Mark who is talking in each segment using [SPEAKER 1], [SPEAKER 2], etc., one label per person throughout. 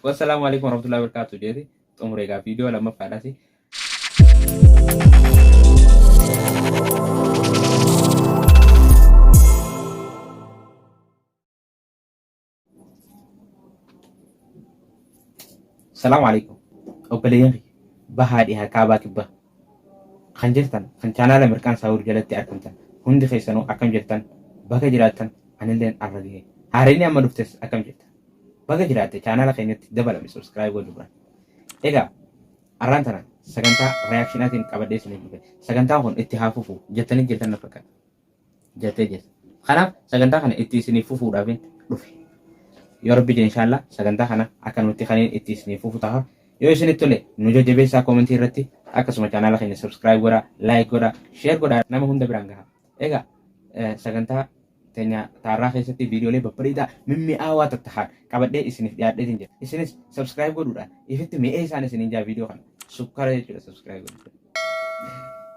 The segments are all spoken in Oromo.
[SPEAKER 1] Wassalamualaikum warahmatullahi wabarakatuh. Jadi umurnya video lama pada sih. Assalamualaikum. Obboleeyyan bahaadhihaa kaabaa kibbaa kan jirtan kan chaanaala mirqaan saawur jalatti argamtan hundi keessanuu akkam jirtan baga jiraattan anilleen arra gahee haareenii amma dhuftes akkam jirtan baga jiraatte chaanaala keenyatti dabalame subscribe godhu bira. Egaa arraan tana sagantaa reakshinaatiin qabadhee isiniif dhufe sagantaan kun itti haa fufu jettanii jirtan na fakkaata jettee jirta. Kanaaf sagantaa kana itti isiniif fufuudhaaf dhufe. Yoo rabbi jedhe inshaallah sagantaa kana akka nuti kaniin itti isiniif fufu ta'a. Yoo isinitti tole nu jajjabeessaa koomentii irratti akkasuma chaanaala keenya subscribe godhaa, like godhaa, share godhaa nama hunda biraan gahaa. Egaa sagantaa teenya taarraa keessatti viidiyoolee babbareedaa mimmi'aawaa tattahaan qabadhee isiniif dhiyaadheetiin jira. Isinis subscribe godhuudhaan ifitti mi'ee isaan isiniin jaa viidiyoo kana sukkara jechuudha subscribe godhu.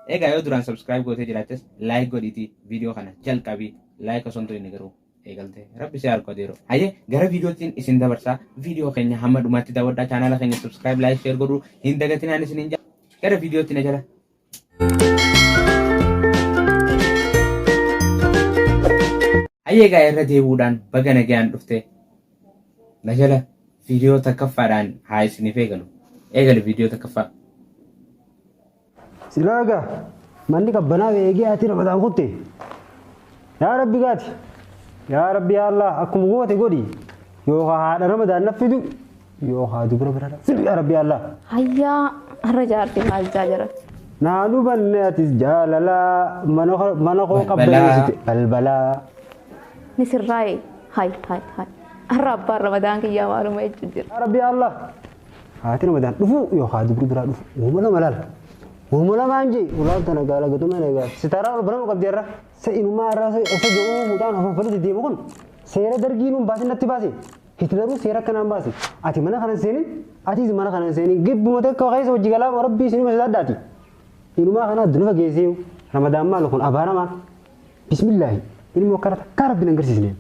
[SPEAKER 1] Egaa yoo duraan subscribe gootee jiraattes like godhiitii viidiyoo kana jalqabii like osoo hin ta'in garuu eegalte rabbi si harka deero. Hayyee gara viidiyootiin isin dabarsaa viidiyoo keenya hamma dhumaatti daawwadhaa chaanaala keenya subscribe like share godhuu hin dagatinaan isiniin jaa gara viidiyootti na jala. Hayyee egaa irra deebuudhaan baga nagaan dhufte na jala viidiyoo takkaffaadhaan haa isiniif eegalu. Eegalu viidiyoo takkaffaa.
[SPEAKER 2] Silaaga manni qabbanaa beekee ati Ramadaan kutte. Yaa Rabbi gaati. Yaa Rabbi yaa Allah akkuma goote godhi. Yookaan haadha Ramadaan naffidu yookaan dubara biraadha. Sibi yaa Rabbi yaa Allah.
[SPEAKER 3] Hayyaa har'a jaartii maal jira?
[SPEAKER 2] Naanu banne atis jaalala mana koo qabbaneessite balbalaa.
[SPEAKER 3] Ni sirraa'e hay. Har'a abbaan Ramadaan kiyyaa maaluma jechuun jira.
[SPEAKER 2] Yaa Rabbi yaa Allah. Haati Ramadaan dhufu yookaan dubri biraa dhufu. Uumama malaala. Uumama maanji ulaan tana gaala gatuma eegaa. Sitaaraa ol banama qabdeerra. Sa'inuma irraa osoo jedhu mucaan afaan falitti deemu kun seera dargiinuun baasii natti baase. Hitleruu seera kanaan baase. Ati mana kana seenin atis mana kana seenin gibbuma takka keessa hojii galaa rabbii isinuma saddaati. Inumaa kana adduna fageessee Ramadaan maal kun abaaramaan. Bismillaahi ilmoo akkana takka rabbiin agarsiisneen.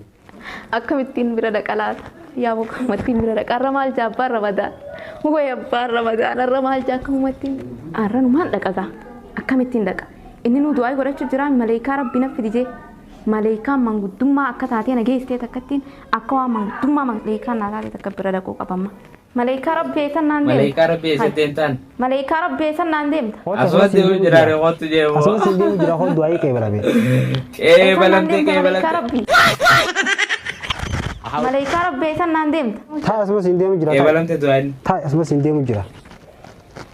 [SPEAKER 3] Akkamittiin bira dhaqalaata? Yaa mukamattiin bira dhaqarra maal jaabbaan Ramadaan? Way abbaan Ramadaan arra maal jaakkamumattiin? Arran maal dhaqagaa? Akkamittiin dhaqa? Inni nu du'aa godhachuu jiraan maleekaa rabbi naffi dijee maleekaa manguddummaa akka taatee nageessitee takkattiin akka waa manguddummaa maleekaa naa taatee takka bira dhaquu qabamma. Maleekaa rabbi eessan naan deemta.
[SPEAKER 1] Maleekaa rabbi eessatteen taan.
[SPEAKER 3] Maleekaa rabbi eessan naan deemta.
[SPEAKER 1] Asumatti deemu jiraare wantu jeemu.
[SPEAKER 2] Asumatti deemu jira hoo du'aa qeebalame.
[SPEAKER 1] Qeebalamte.
[SPEAKER 3] Maleekaa rabbi eessan naan deemta.
[SPEAKER 2] Taa asumatti deemu jira.
[SPEAKER 1] Qeebalamte du'aan.
[SPEAKER 2] Taa asumatti deemu jira.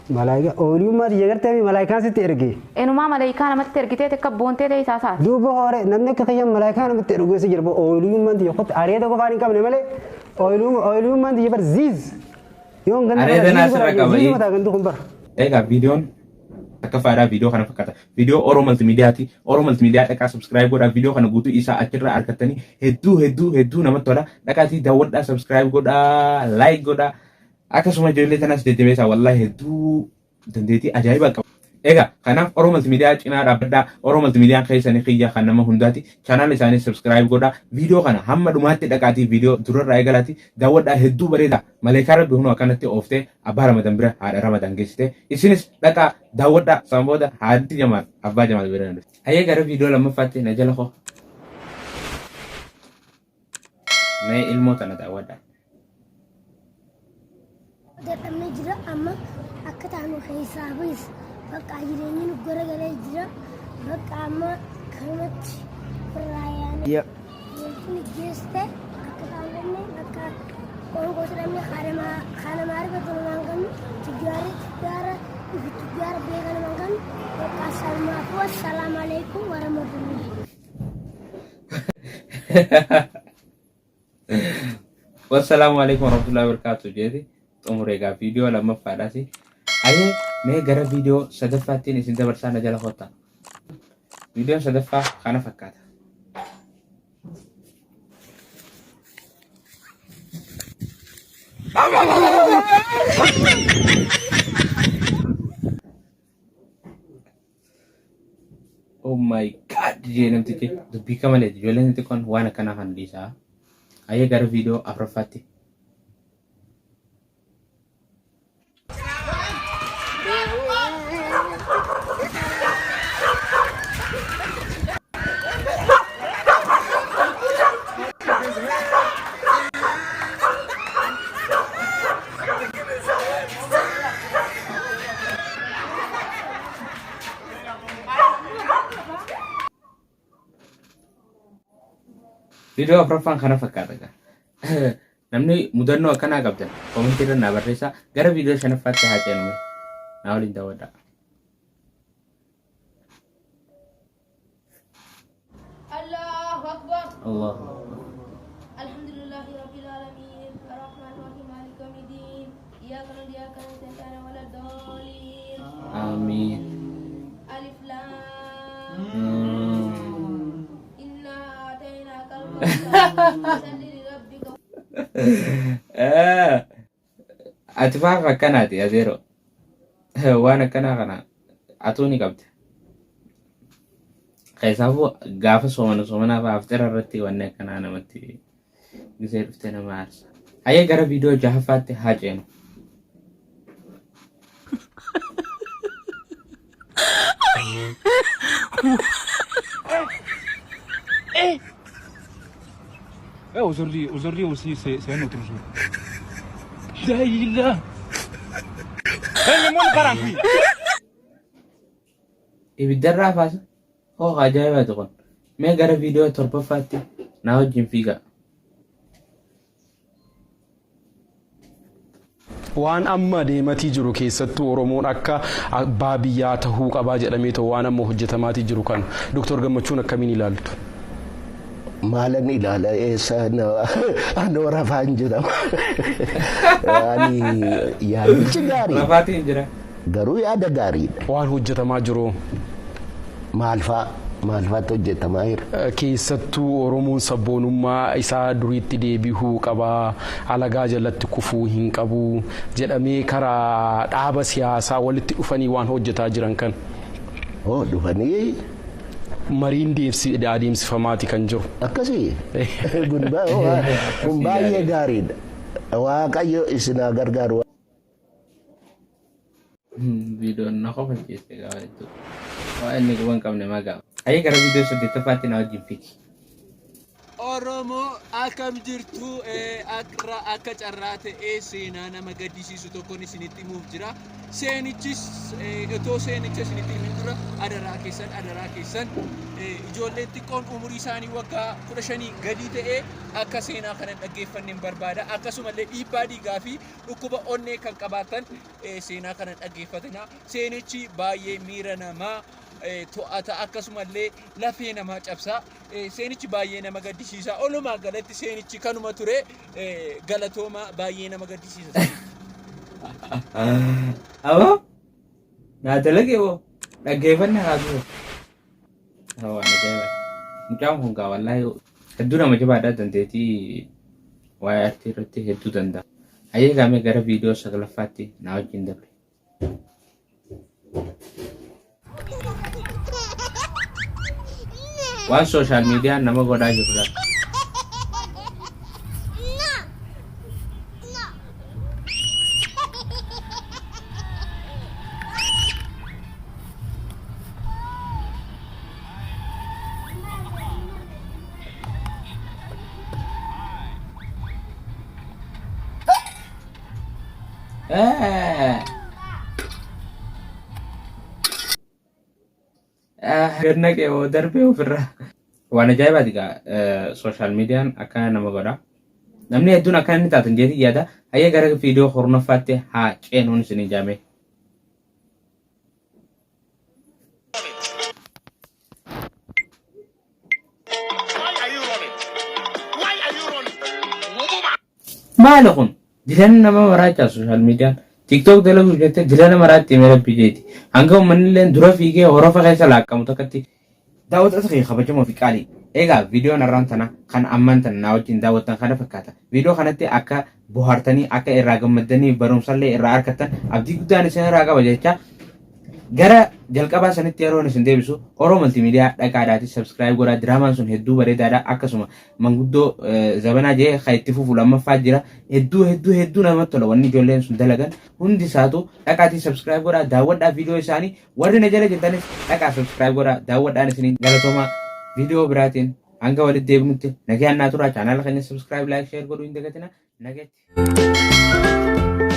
[SPEAKER 2] Malaayika ooliyummaa diya gartee malaayikaan sitti ergee.
[SPEAKER 3] Enumaa malaayikaa namatti ergitee takka boontee ta'e isaasaati.
[SPEAKER 2] Duuba hore namni akka kiyyan malaayikaa namatti ergeessa jira. Ooliyummaan diya qotti ari'ata qofaan hin qabne malee ooliyummaan diya bar ziiz. Yoon ganna
[SPEAKER 1] Ari'ata naasirra qaba.
[SPEAKER 2] ziiz mataa gantuu kun bar.
[SPEAKER 1] Egaa viidiyoon akka faayidaa viidiyoo kana fakkaata. Viidiyoo Oromoo Multiimiidiyaati. Oromoo Multiimiidiyaa dhaqaa subscribe godhaa viidiyoo kana guutuu isaa achirraa argattanii hedduu namatti tola. Dhaqaatii daawwadhaa subscribe godhaa like godhaa. Akkasuma ijoollee tanas jajjabeessaa wallahi hedduu dandeettii ajaa'ibaa qaba. Egaa kanaaf Oromoo Multiimiidiyaa cinaa dhaabbadhaa. Oromoo Multiimiidiyaan keessanii xiyyaa kan nama hundaati. Chaanaal isaanii subscribe godhaa. Viidiyoo kana hamma dhumaatti dhaqaatii viidiyoo durarraa eegalaati. Daawwadhaa hedduu bareeda. Maleekaa rabbi hunoo akkanatti ooftee abbaa Ramadaan bira haadha Ramadaan geessite. Isinis dhaqaa daawwadhaa sanbooda haadhi Jamaal abbaa Jamaal bira danda'u. Hayyee gara viidiyoo lammaffaatti na jala koo. Mee ilmoo tana daawwadhaa.
[SPEAKER 4] Dadhabnee jira amma akka taanu hisaabis bakka jireenyi nu garagalee jira bakka amma kanatti raayaan jechuun geesse akka taanganne bakka ongoo jedhamne kana maarifa tolumaan kannu tijjaara beekanumaan kannu bakka salmaafu assalaamu alaikum warahmatullahi.
[SPEAKER 1] Wassalamualaikum warahmatullahi wabarakatuh. Jadi umurnya video lammaffaadhaas. Hayyee mee gara viidiyoo sadaffaattiin isin dabarsaa na jala kottaa. Viidiyoon sadaffaa kana fakkaata. Oh my god, jee namtichi dubbii kamalee ijoolleen xixiqqoon waan akkanaa kan dhiisaa. Aye gara video afrafatti. Video afraffaan kana fakkaata. Namni mudannoo akkanaa qabdan komentii irra naa barreessaa gara video shanaffaatti haa ceenu. Naa waliin daawwadhaa.
[SPEAKER 3] Allahu Akbar.
[SPEAKER 1] Allahu
[SPEAKER 3] Alhamdulillahi Rabbil Alamin. Ar-Rahmanir Rahim. Maliki Yawmiddin. Iyyaka na'budu wa iyyaka nasta'in. Waladdallin.
[SPEAKER 1] Amin.
[SPEAKER 3] Alif Lam. Inna a'tainakal kautsar.
[SPEAKER 1] Ati faa fakkanaati adeero. Waan akkanaa kana atuu ni qabda. Keessaafu gaafa soomana fa'aa aftira irratti wanni akkanaa namatti gisee dhuftee nama aarsa. Ayyee gara viidiyoo jahaffaatti haa ceenu.
[SPEAKER 5] Aujourd'hui aussi, c'est un autre jour. La ilaha. Le monde part en couille.
[SPEAKER 1] Ibiddarraa faasa. Oh, ajaa'iba tokkon. Mee gara viidiyoo torbaffaatti na wajjin fiigaa.
[SPEAKER 6] Waan amma deematii jiru keessattuu Oromoon akka abbaa biyyaa tahuu qabaa jedhamee ta'u waan amma hojjetamaatii jiru kan Dr. Gammachuun akkamiin ilaaltu?
[SPEAKER 7] Maalan ilaala ano rafaan jedhama. Ani yaadichi gaariidha.
[SPEAKER 1] Rafaatiin jira.
[SPEAKER 7] Garuu yaada gaariidha.
[SPEAKER 6] Waan hojjetamaa jiru.
[SPEAKER 7] Maalfaatu hojjetamaa jira?
[SPEAKER 6] Keessattuu Oromoon sabboonummaa isaa duriitti deebi'uu qabaa, alagaa jalatti kufuu hin qabu jedhamee karaa dhaaba siyaasaa walitti dhufanii waan hojjetaa jiran kan.
[SPEAKER 7] Dhufanii
[SPEAKER 6] mariin adeemsifamaati kan jiru.
[SPEAKER 7] Akkasii kun baay'ee gaariidha. Waaqayyo isinaa gargaaru.
[SPEAKER 1] Viidiyoon na qofa keessee gaafa jechuudha. Waa inni guban qabne magaa. Ayyee gara viidiyoo saddeettaffaatti na wajjin fiigi.
[SPEAKER 8] Oromoo akkam jirtu akka carraa ta'ee seenaa nama gaddisiisu tokkoon isinitti himuuf jira. Seenichis itoo seenicha isinitti himin dura adaraa keessan ijoolleen xiqqoon umurii isaanii waggaa 15 gadi ta'ee akka seenaa kana dhaggeeffanneen barbaada. Akkasumallee dhiibbaa dhiigaa fi dhukkuba onnee kan qabaatan seenaa kana dhaggeeffatana. Seenichi baay'ee miira namaa to'ata akkasumallee lafee namaa cabsaa. Seenichi baay'ee nama gaddisiisa. Olumaa galatti seenichi kanuma ture galatooma baay'ee nama gaddisiisa.
[SPEAKER 1] Awwa naa dalage wo dhaggeeffannaa haasuu. Awwa ajaa'iba. Mucaan kun gaa wallaahi hedduu nama jabaadhaa dandeetii waa'ee artii irratti hedduu danda'a. Ayyee gaamee gara viidiyoo saglaffaatti na wajjin dabre. Waan sooshaal miidiyaan nama godhaa jirudha. Ganna kee oo darbee ofirraa. Waan ajaa'ibaati egaa sooshaal miidiyaan akkana nama godha. Namni hedduun akkana inni taatan jeetii yaada. Ayyee gara viidiyoo hornaffaatti haa ceenuun isin ijaame. Maali kun? Dilan nama maraachaa sooshaal miidiyaan. TikTok dalagu jettee dila nama raatti meera bijeeti. Hanga uummanni illee dura fiigee horofa keessa laaqqamu tokkotti daawwata ta'e kabajamoo fi qaalii. Egaa viidiyoon irraan tana kan ammaan tana na wajjin daawwattan kana fakkaata. Viidiyoo kanatti akka bohaartanii akka irraa gammaddanii barumsallee irraa argattan abdii guddaan isin irraa qaba jecha gara jalqabaa sanitti yeroon isin deebisu Oromoo Multiimiidiyaa dhaqaadhaati subscribe godhaa diraamaan sun hedduu bareedaadha akkasuma manguddoo zabanaa jee kan itti fufu lammaffaa jira hedduu namatti tola wanni ijoolleen sun dalagan hundi isaatu dhaqaatii subscribe godhaa daawwadhaa viidiyoo isaanii warri na jala jirtanis dhaqaa subscribe godhaa daawwadhaan isiniin galatooma viidiyoo biraatiin hanga walitti deebinutti nagaan naa turaa chaanaala keenya subscribe like share godhuu hin dagatina nagaatti.